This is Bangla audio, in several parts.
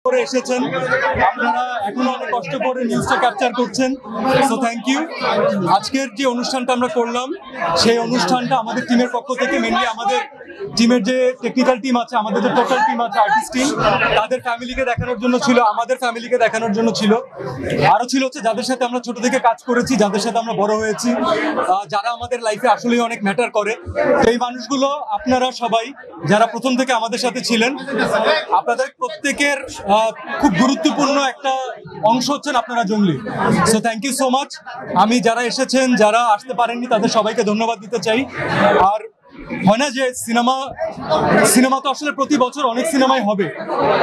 করে এসেছেন, আপনারা এখনো অনেক কষ্ট করে নিউজটা ক্যাপচার করছেন, সো থ্যাংক ইউ। আজকের যে অনুষ্ঠানটা আমরা করলাম সেই অনুষ্ঠানটা আমাদের টিমের পক্ষ থেকে মেনলি আমাদের টিমের যে টেকনিক্যাল টিম আছে, আমাদের যে টোটাল টিম আছে, আর্টিস্ট টিম, তাদের ফ্যামিলিকে দেখানোর জন্য ছিল, আমাদের ফ্যামিলিকে দেখানোর জন্য ছিল, আরো ছিল হচ্ছে যাদের সাথে আমরা ছোট থেকে কাজ করেছি, যাদের সাথে আমরা বড় হয়েছি, যারা আমাদের লাইফে আসলেই অনেক ম্যাটার করে। তো এই মানুষগুলো আপনারা সবাই যারা প্রথম থেকে আমাদের সাথে ছিলেন, আপনাদের প্রত্যেকের খুব গুরুত্বপূর্ণ একটা অংশ হচ্ছেন আপনারা জঙ্গলি। So thank you so much. আমি যারা এসেছেন, যারা আসতে পারেননি, তাদের সবাইকে ধন্যবাদ দিতে চাই। আর হয় না যে সিনেমা তো আসলে প্রতি বছর অনেক সিনেমাই হবে,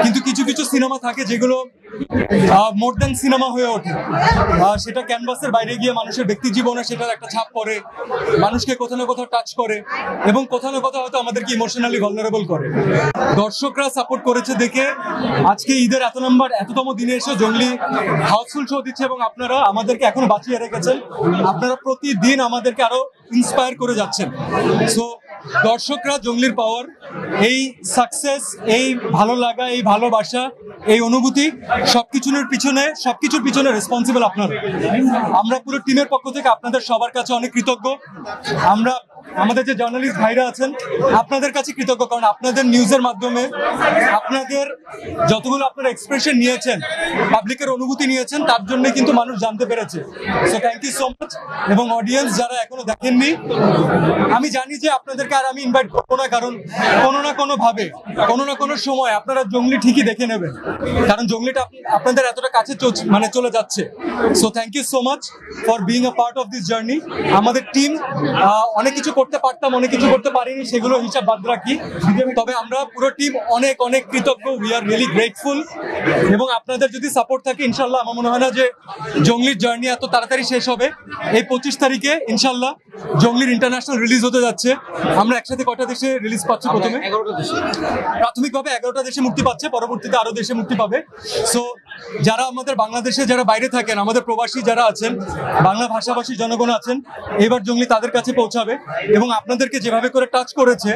কিন্তু কিছু কিছু সিনেমা থাকে যেগুলো মোর দ্যান সিনেমা হয়ে ওঠে। সেটা ক্যানভাসের বাইরে গিয়ে মানুষের ব্যক্তি জীবনে সেটার একটা ছাপ পড়ে, মানুষকে কোথাও না কোথাও টাচ করে এবং কোথাও না কোথাও হয়তো আমাদেরকে ইমোশনালি ভালনারেবল করে। দর্শকরা সাপোর্ট করেছে দেখে আজকে ঈদের এততম দিনে এসে জঙ্গলি হাউসফুল শো দিচ্ছে এবং আপনারা আমাদেরকে এখনো বাঁচিয়ে রেখেছেন। আপনারা প্রতিদিন আমাদেরকে আরো ইন্সপায়ার করে যাচ্ছেন। সো দর্শকরা, জঙ্গলির পাওয়ার, এই সাকসেস, এই ভালো লাগা, এই ভালোবাসা, এই অনুভূতি সবকিছুর পিছনে রেসপন্সিবল আপনারা। আমরা পুরো টিমের পক্ষ থেকে আপনাদের সবার কাছে অনেক কৃতজ্ঞ। আমাদের যে জার্নালিস্ট ভাইরা আছেন, আপনাদের কাছে কৃতজ্ঞ, কারণ আপনাদের নিউজের মাধ্যমে আপনাদের যতগুলো আপনারা এক্সপ্রেশন নিয়েছেন, পাবলিকের অনুভূতি নিয়েছেন, তার জন্য কিন্তু মানুষ জানতে পেরেছে। So thank you so much. এবং অডিয়েন্স যারা এখনো দেখেননি, আমি জানি যে আপনাদেরকে আর আমি ইনভাইট করবো না, কারণ কোনো না কোনো ভাবে, কোনো না কোনো সময় আপনারা জঙ্গলি ঠিকই দেখে নেবেন, কারণ জঙ্গলিটা আপনাদের এতটা কাছে চলে যাচ্ছে। So thank you so much for being a part of this journey. আমাদের টিম অনেক কিছু করতে পারতাম, অনেক কিছু করতে পারিনি, সেগুলো হিসাব বাদ রাখি, তবে আমরা পুরো টিম অনেক অনেক কৃতজ্ঞ। We are really grateful. এবং আপনাদের যদি সাপোর্ট থাকে, ইনশাল্লাহ আমার মনে হয় না যে জঙ্গলির জার্নি এত তাড়াতাড়ি শেষ হবে। এই 25 তারিখে ইনশাল্লাহ জঙ্গলির ইন্টারন্যাশনাল রিলিজ হতে যাচ্ছে। আমরা একসাথে কটা দেশে রিলিজ পাচ্ছি? প্রথমে 11টা দেশে, প্রাথমিকভাবে 11টা দেশে মুক্তি পাচ্ছে, পরবর্তীতে আরো দেশে মুক্তি পাবে। সো যারা আমাদের বাংলাদেশে যারা বাইরে থাকেন, আমাদের প্রবাসী যারা আছেন, বাংলা ভাষাভাষী জনগণ আছেন, এবার জঙ্গলি তাদের কাছে পৌঁছাবে এবং আপনাদেরকে যেভাবে করে টাচ করেছে